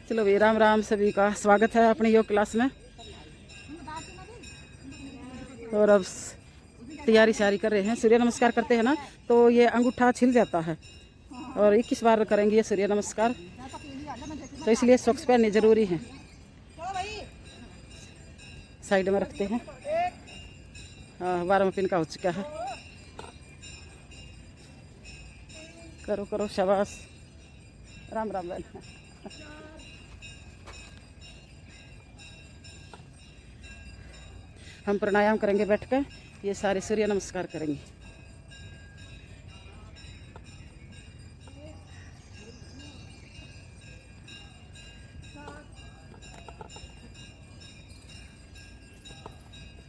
चलो भाई, राम राम, सभी का स्वागत है अपनी योग क्लास में। और अब तैयारी शारी कर रहे हैं, सूर्य नमस्कार करते हैं ना तो ये अंगूठा छिल जाता है और 21 बार करेंगे ये सूर्य नमस्कार, तो इसलिए सॉक्स पहनने ज़रूरी है। साइड में रखते हैं। हाँ, 12वां पिन का हो चुका है। करो करो, शाबाश, राम राम राम। हम प्राणायाम करेंगे बैठकर, ये सारे सूर्य नमस्कार करेंगे।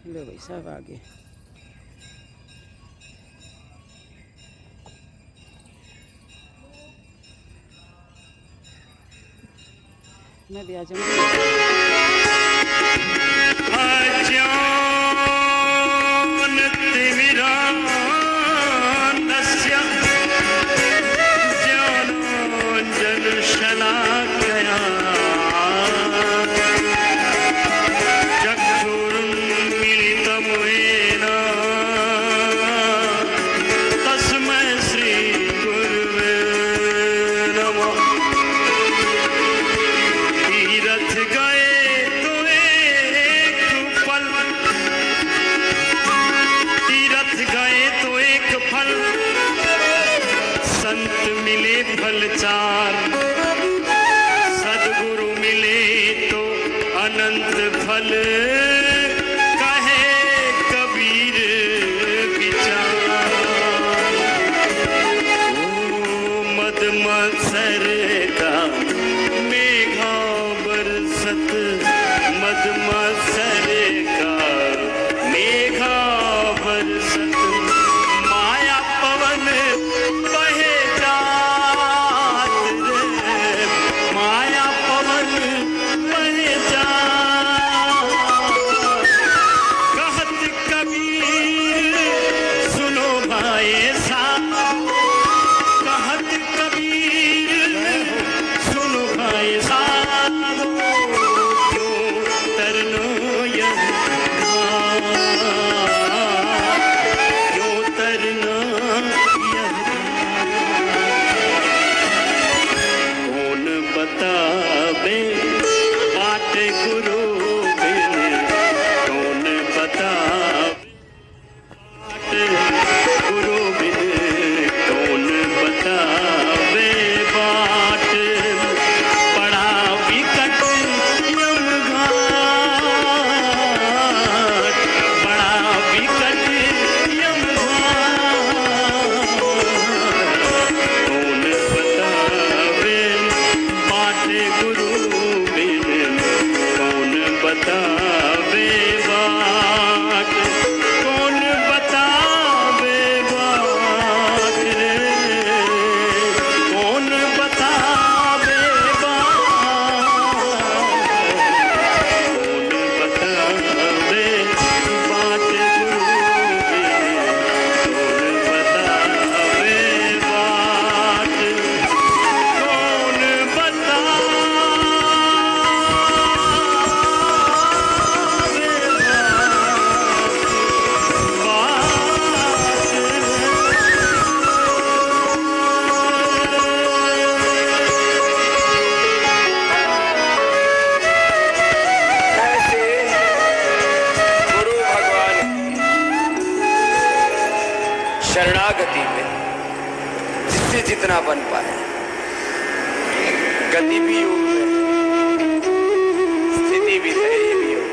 लो भाई साहब आगे। मैं भी आ जाऊँगी। चार सदगुरु मिले तो अनंत फल, कहे कबीर विचार। ओ मद मत्सर का मेघा बरसत, मद मत्सर का मेघा बरसत, माया पवन बहे शरणागति में जिससे जितना बन पाए, गति भी योग में, स्थिति भी धैर्य भी योग।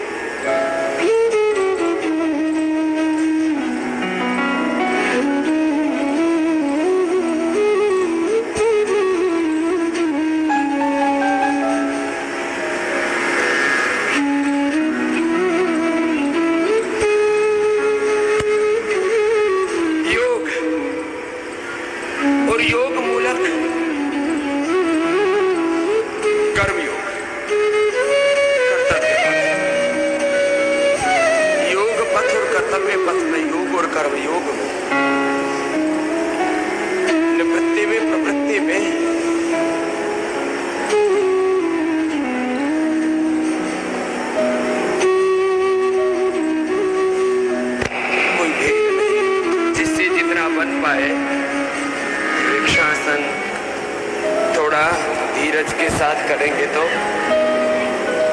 धीरज के साथ करेंगे तो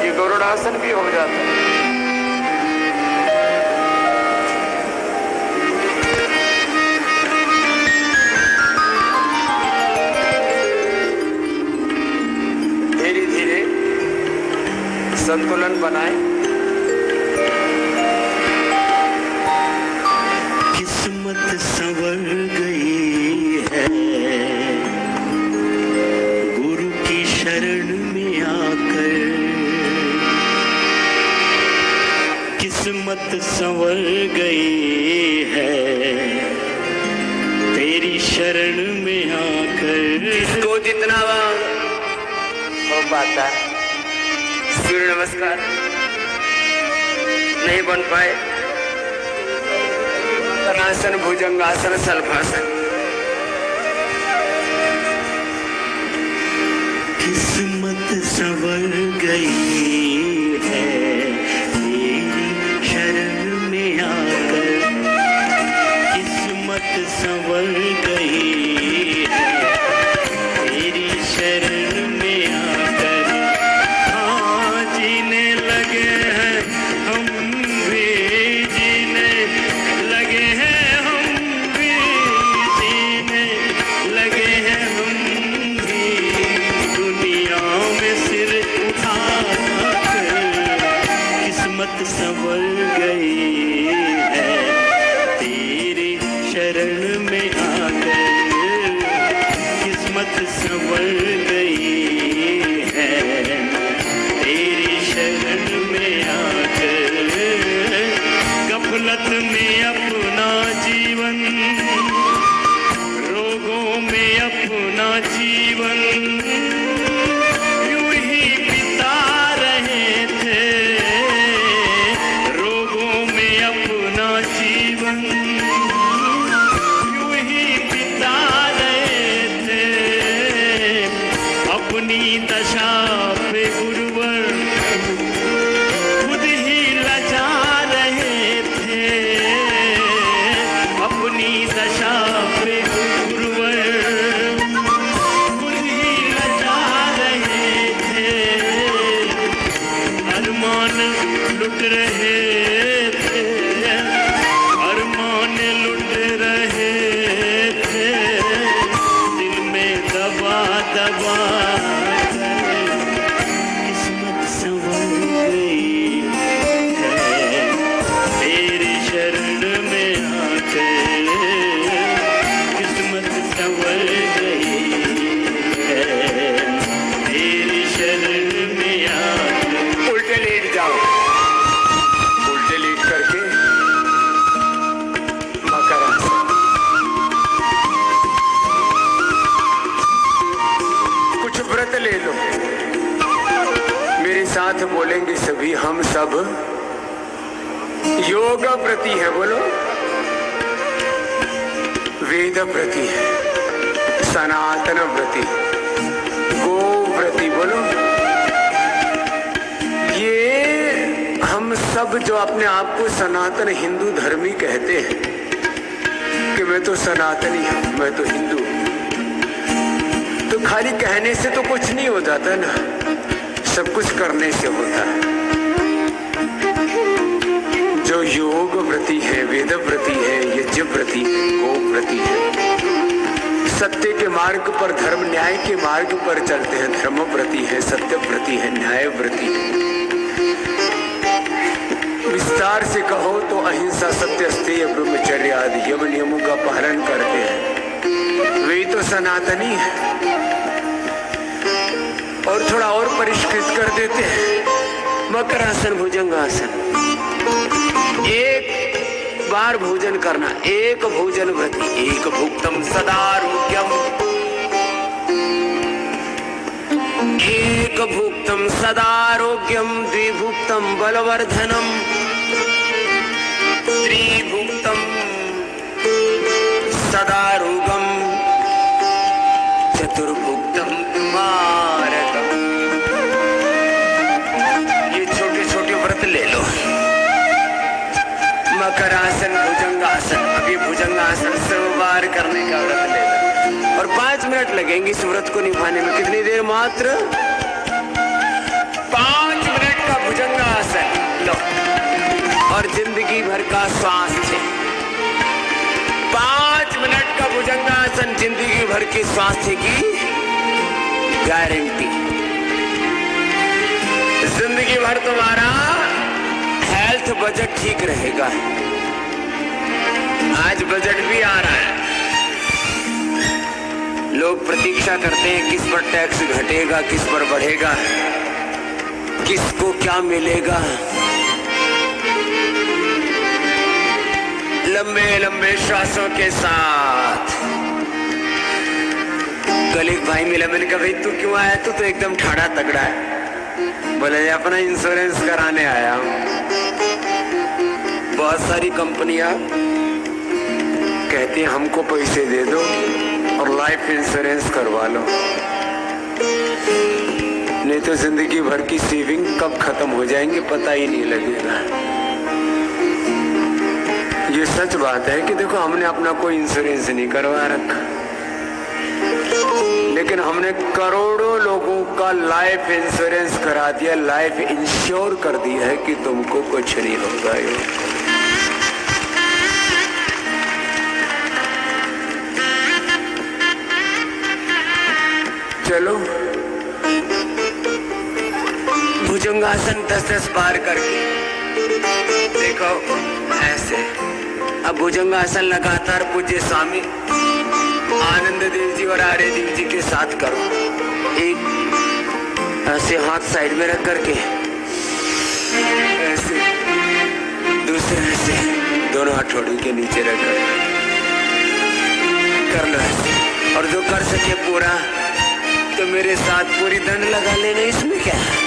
ये गरुड़ासन भी हो जाता है। धीरे धीरे संतुलन बनाए। किस्मत संवर गई है गुरु की शरण में आकर, किस्मत संवर गई है तेरी शरण में आकर। इसको जितना हो पाता है सूर्य नमस्कार नहीं बन पाए, आसन, भुजंगासन, शल्भासन। किस्मत संवर गई है तेरी शरण में आकर, किस्मत संवर गई है तेरी शरण में आकर। हाँ जीने लगे हैं हम भी, जीने लगे हैं हम भी, जीने लगे हैं हम भी दुनिया में सिर उठाकर। किस्मत संवर गई है तेरी शरण में आकर, किस्मत संवर गई है तेरी शरण में आकर। गफलत में अपना जीवन, रोगों में अपना जीवन यूं ही बिता रहे थे, रोगों में अपना जीवन यूं ही बिता रहे थे। अपनी दशा पे गुरुवर खुद ही लजा रहे थे, अपनी दशा पे गुरुवर खुद ही लजा रहे थे। अरमान लुट रहे थे, अरमान लुट रहे थे, दिल में दबा दबा कर। किस्मत संवर गई है तेरी शरण में आकर, किस्मत संवर गई है तेरी शरण में आकर। उल्टे लेट जाओ, उल्टे लेट करके मकर आसन। कुछ व्रत ले लो, मेरे साथ बोलेंगे सभी हम सब। योग व्रती है बोलो, वेद व्रती है, सनातन व्रती, गो व्रती बोलो। ये हम सब जो अपने आप को सनातन हिंदू धर्मी कहते हैं कि मैं तो सनातनी हूं, मैं तो हिंदू, तो खाली कहने से तो कुछ नहीं हो जाता ना, सब कुछ करने से होता है। जो योग व्रती है, वेद व्रती है, यज्ञ व्रती है, गो व्रती है, सत्य के मार्ग पर, धर्म न्याय के मार्ग पर चलते हैं, धर्म व्रती है, सत्य व्रती है, न्याय व्रती है। विस्तार से कहो तो अहिंसा, सत्य, स्थेय, ब्रह्मचर्य आदि यम नियमों का पालन करते हैं, वे तो सनातनी है। और थोड़ा और परिष्कृत कर देते हैं, मकरासन, भुजंगासन। एक बार भोजन करना, एक भोजन व्रती, एक भुक्तम सदारोग्यम, एक भुक्तम सदारोग्यम, द्विभुक्तम बलवर्धनम, त्रिभुक्तम सदारोगम, चतुर्भुक्तम मारकम। ये छोटे छोटे व्रत ले लो। मकरासन, भुजंगासन, अभी भुजंगासन 100 बार करने का व्रत ले लो। और 5 मिनट लगेंगे इस व्रत को निभाने में। कितनी देर? मात्र 5 मिनट का भुजंगासन लो, और जिंदगी भर का स्वास्थ्य। 5 मिनट का भुजंगासन, जिंदगी भर के स्वास्थ्य की गारंटी। जिंदगी भर तुम्हारा हेल्थ बजट ठीक रहेगा। आज बजट भी आ रहा है, लोग प्रतीक्षा करते हैं किस पर टैक्स घटेगा, किस पर बढ़ेगा, किसको क्या मिलेगा। लंबे लंबे श्वासों के साथ कल एक भाई मिला, मैंने कहा भाई तू क्यों आया? तू तो एकदम ठाड़ा तगड़ा है। बोले अपना इंश्योरेंस कराने आया हूं। बहुत सारी कंपनियां कहती हैं हमको पैसे दे दो और लाइफ इंश्योरेंस करवा लो, नहीं तो जिंदगी भर की सेविंग कब खत्म हो जाएंगे पता ही नहीं लगेगा। ये सच बात है कि देखो हमने अपना कोई इंश्योरेंस नहीं करवा रखा, लेकिन हमने करोड़ों लोगों का लाइफ इंश्योरेंस करा दिया, लाइफ इंश्योर कर दिया है कि तुमको कुछ नहीं होगा। चलो भुजंगासन 10-10 बार करके देखो ऐसे। अब भुजंगासन लगातार पूज्य स्वामी आनंद देव जी और आर्य देव जी के साथ करो। एक ऐसे हाथ साइड में रख करके ऐसे, दूसरे ऐसे दोनों हथौड़ी के नीचे रख कर लो ऐसे। और जो कर सके पूरा तो मेरे साथ पूरी दंड लगा लेना, इसमें क्या है।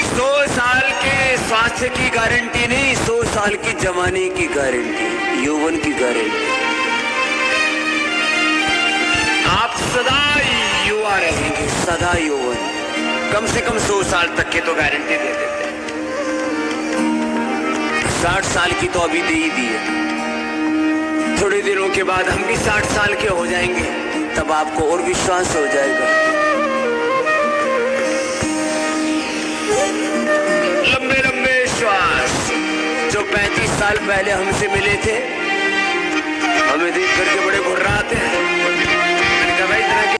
100 साल के स्वास्थ्य की गारंटी नहीं, 100 साल की जवानी की गारंटी, यौवन की गारंटी। आप सदा युवा रहेंगे, सदा यौवन। कम से कम 100 साल तक के तो गारंटी दे देते हैं। 60 साल की तो अभी दे ही दी है। थोड़े दिनों के बाद हम भी 60 साल के हो जाएंगे, तब आपको और विश्वास हो जाएगा। लंबे लंबे श्वास जो 35 साल पहले हमसे मिले थे, हमें देख करके बड़े घुर्राते हैं।